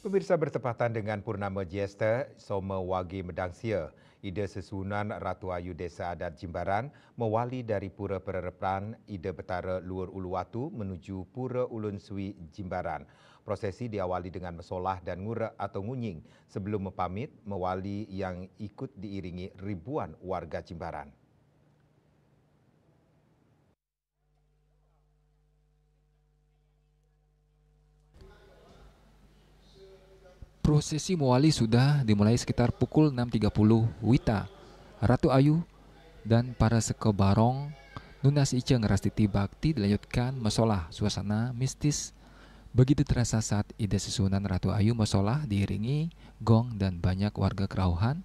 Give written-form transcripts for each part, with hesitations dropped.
Pemirsa, bertepatan dengan Purnama Jesta, Soma Wage Medangsia, Ida Sesunan Ratu Ayu Desa Adat Jimbaran mewali dari Pura Pererepan Ida Betara Luar Uluwatu menuju Pura Ulun Sui Jimbaran. Prosesi diawali dengan mesolah dan ngura atau ngunying sebelum mepamit mewali yang ikut diiringi ribuan warga Jimbaran. Prosesi mewali sudah dimulai sekitar pukul 6.30 WITA. Ratu Ayu dan para sekebarong Nunas Ice Ngerastiti Bakti dilanjutkan mesolah. Suasana mistis begitu terasa saat Ida Sesunan Ratu Ayu mesolah diiringi gong dan banyak warga kerauhan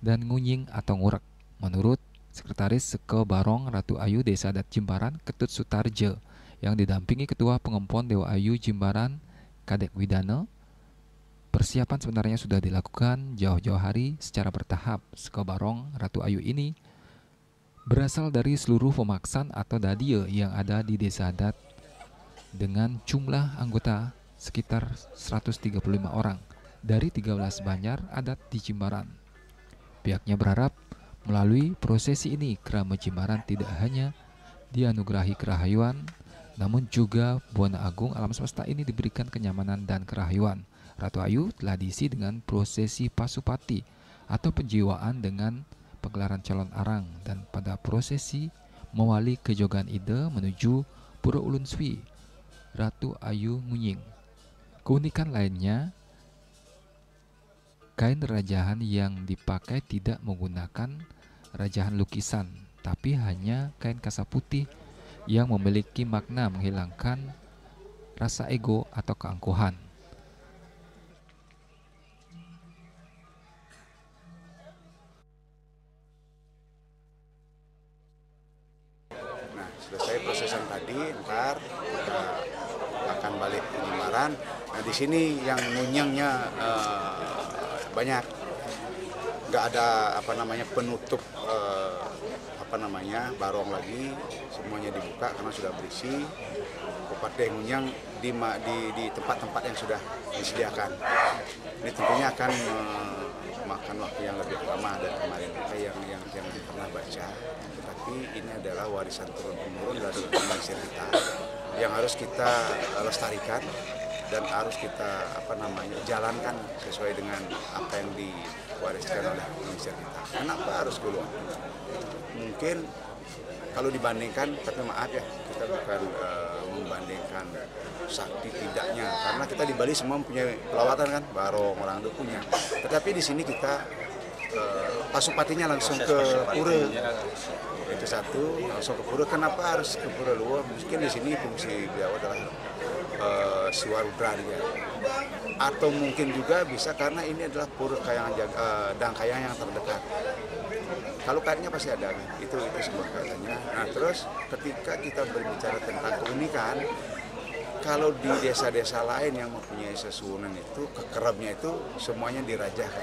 dan ngunying atau ngurek. Menurut Sekretaris Sekebarong Ratu Ayu Desa Adat Jimbaran Ketut Sutarje yang didampingi Ketua Pengempon Dewa Ayu Jimbaran Kadek Widana, persiapan sebenarnya sudah dilakukan jauh-jauh hari secara bertahap. Sekebarong Ratu Ayu ini berasal dari seluruh pemaksan atau dadia yang ada di desa adat dengan jumlah anggota sekitar 135 orang dari 13 banjar adat di Jimbaran. Pihaknya berharap melalui prosesi ini Krama Jimbaran tidak hanya dianugerahi kerahayuan, namun juga Buana Agung alam semesta ini diberikan kenyamanan dan kerahayuan. Ratu Ayu telah diisi dengan prosesi pasupati atau penjiwaan dengan pegelaran calon arang, dan pada prosesi mewali kejogan Ida menuju Pura Ulun Sui, Ratu Ayu ngunying. Keunikan lainnya, kain rajahan yang dipakai tidak menggunakan rajahan lukisan, tapi hanya kain kasa putih yang memiliki makna menghilangkan rasa ego atau keangkuhan. Nah, selesai prosesan tadi, ntar kita akan balik ke Jimbaran. Nah, di sini yang ngunyangnya banyak, nggak ada penutup barong lagi, semuanya dibuka karena sudah berisi. Kupate ngunyang di tempat-tempat yang sudah disediakan. Ini tentunya akan makan waktu yang lebih lama dari kemarin yang pernah baca. Tetapi ini adalah warisan turun-temurun dari manusia kita yang harus kita lestarikan dan harus kita jalankan sesuai dengan apa yang diwariskan oleh manusia kita. Kenapa harus keluar? Mungkin kalau dibandingkan, tapi maaf ya, kita bukan membandingkan sakti tidaknya, karena kita di Bali semua punya pelawatan kan, barong orang itu punya. Tetapi di sini kita pasupatinya langsung ke pura. Itu satu, langsung ke pura. Kenapa harus ke pura luar? Mungkin di sini fungsi beliau adalah Siwarudra dia. Atau mungkin juga bisa karena ini adalah pura Dangkayang yang terdekat. Kalau kainnya pasti ada, itu sebuah katanya. Nah, terus ketika kita berbicara tentang keunikan, kalau di desa-desa lain yang mempunyai sesunan itu, kekerabnya itu semuanya dirajahkan.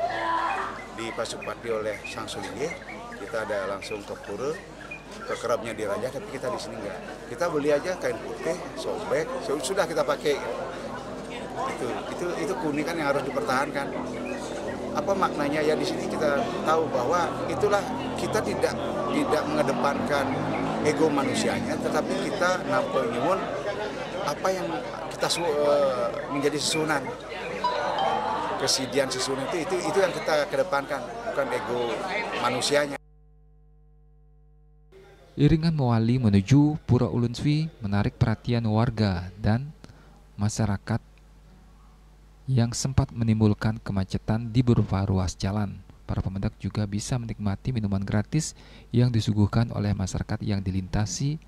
Dipasupati oleh Sang Sulinggih, kita ada langsung ke pura, kekerabnya dirajah, tapi kita di sini enggak. Kita beli aja kain putih, sobek, sudah kita pakai. Itu keunikan yang harus dipertahankan. Apa maknanya ya? Di sini kita tahu bahwa itulah kita tidak mengedepankan ego manusianya, tetapi kita nampak nyuwun apa yang kita menjadi susunan, kesidian susunan itu yang kita kedepankan, bukan ego manusianya. Iringan mewali menuju Pura Ulun Sui menarik perhatian warga dan masyarakat yang sempat menimbulkan kemacetan di beberapa ruas jalan. Para pemendak juga bisa menikmati minuman gratis yang disuguhkan oleh masyarakat yang dilintasi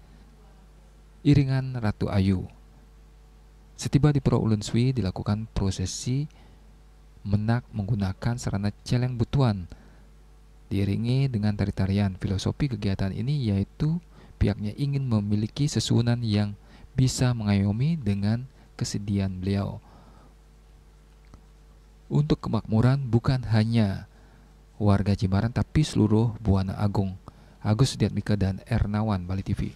iringan Ratu Ayu. Setiba di Pura Ulun Sui dilakukan prosesi menak menggunakan sarana celeng butuan, diiringi dengan tari-tarian. Filosofi kegiatan ini yaitu pihaknya ingin memiliki sesunan yang bisa mengayomi dengan kesedihan beliau. Untuk kemakmuran bukan hanya warga Jimbaran tapi seluruh Buana Agung. Agus Diatmika dan Ernawan, Bali TV.